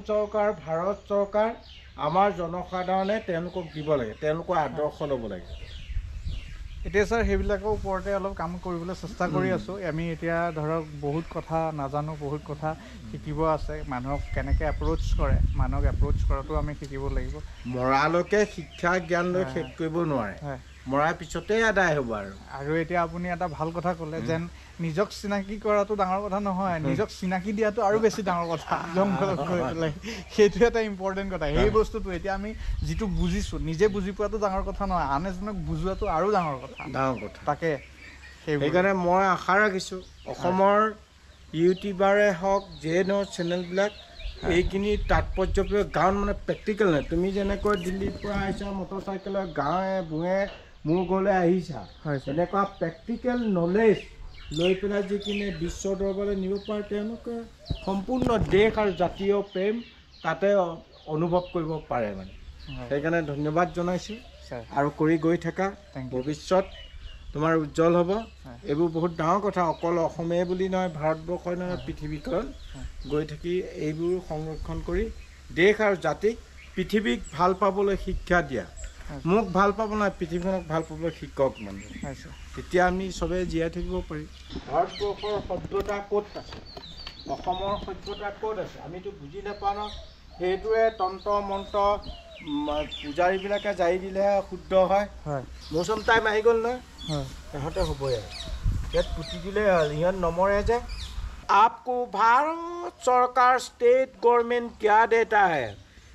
চৰকাৰ ভাৰত চৰকাৰ আমাৰ জনসাধাৰণে তেওঁলোকক দিব লাগে, তেওঁলোকৰ আদৰ্শ ল'ব লাগে। এতিয়া স্যাৰ সেইবিলাকৰ ওপৰতে অলপ কাম কৰিবলৈ চেষ্টা কৰি আছোঁ। আমি এতিয়া ধৰক বহুত কথা নাজানো, বহুত কথা শিকিব আছে। মানুহক কেনেকৈ এপ্ৰ'চ কৰে, মানুহক এপ্ৰ'চ কৰাটো আমি শিকিব লাগিব। মৰালৈকে শিক্ষা জ্ঞান লৈ শেষ কৰিব নোৱাৰে, মৰাৰ পিছতেই আদায় হ'ব। আৰু এতিয়া আপুনি এটা ভাল কথা ক'লে যেন নিজক চিনাকি কৰাটো ডাঙৰ কথা নহয়, নিজক চিনাকি দিয়াটো আৰু বেছি ডাঙৰ কথা। জংঘলত গৈ পেলাই সেইটো এটা ইম্পৰ্টেণ্ট কথা। সেই বস্তুটো এতিয়া আমি যিটো বুজিছোঁ, নিজে বুজি পোৱাটো ডাঙৰ কথা নহয়, আন এজনক বুজোৱাটো আৰু ডাঙৰ কথা। তাকে সেইকাৰণে মই আশা ৰাখিছোঁ অসমৰ ইউটিউবাৰে হওক, যিয়ে নহওক চেনেলবিলাক এইখিনি তাৎপৰ্যপূৰ্ণ গাঁৱত মানে প্ৰেক্টিকেল নাই। তুমি যেনেকৈ দিল্লীৰ পৰা আহিছা মটৰ চাইকেলৰ গাঁৱে ভূঞে মোৰ ঘৰলৈ আহিছা, এনেকুৱা প্ৰেক্টিকেল নলেজ লৈ পেলাই যিখিনি বিশ্ব দৰবাৰলৈ নিব পাৰে, তেওঁলোকে সম্পূৰ্ণ দেশ আৰু জাতীয় প্ৰেম তাতে অনুভৱ কৰিব পাৰে মানে। সেইকাৰণে ধন্যবাদ জনাইছোঁ আৰু কৰি গৈ থাকা। ভৱিষ্যত তোমাৰ উজ্জ্বল হ'ব। এইবোৰ বহুত ডাঙৰ কথা, অকল অসমে বুলি নহয়, ভাৰতবৰ্ষই নহয়, পৃথিৱীখন গৈ থাকি এইবোৰ সংৰক্ষণ কৰি দেশ আৰু জাতিক পৃথিৱীক ভাল পাবলৈ শিক্ষা দিয়া। মোক ভাল পাব নহয়, পৃথিৱীখনক ভাল পাবলৈ শিকক মানে। তেতিয়া আমি চবেই জীয়াই থাকিব পাৰিম। ভাৰতবৰ্ষৰ সভ্যতা ক'ত আছে, অসমৰ সভ্যতা ক'ত আছে আমিতো বুজি নাপাওঁ ন। সেইটোৱে তন্ত্ৰ মন্ত্ৰ পূজাৰীবিলাকে জাৰি দিলেহে শুদ্ধ হয়। মৌচুম টাইম আহি গ'ল নহয়, সিহঁতে হ'বই আৰু ইয়াত পুতি দিলেই হ'ল, সিহঁত নমৰে যে। आपको भारत सरकार स्टेट गवर्नमेंट क्या देता है,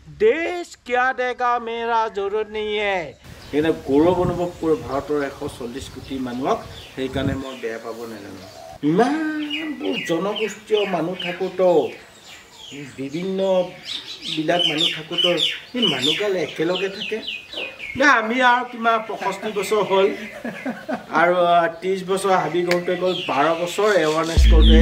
देश क्या देगा मेरा जरूरत नहीं है। সেইকাৰণে গৌৰৱ অনুভৱ কৰোঁ ভাৰতৰ 140 কোটি মানুহক। সেইকাৰণে মই বেয়া পাব নাজানো। ইমানবোৰ জনগোষ্ঠীয় মানুহ থাকোঁতেও, বিভিন্নবিলাক মানুহ থাকোঁতেও এই মানুহগাল একেলগে থাকে নে? আমি আৰু কিমান 65 বছৰ হ'ল আৰু 30 বছৰ হাবি কৰোঁতে গ'ল, 12 বছৰ এৱাৰনেছ কৰোঁতে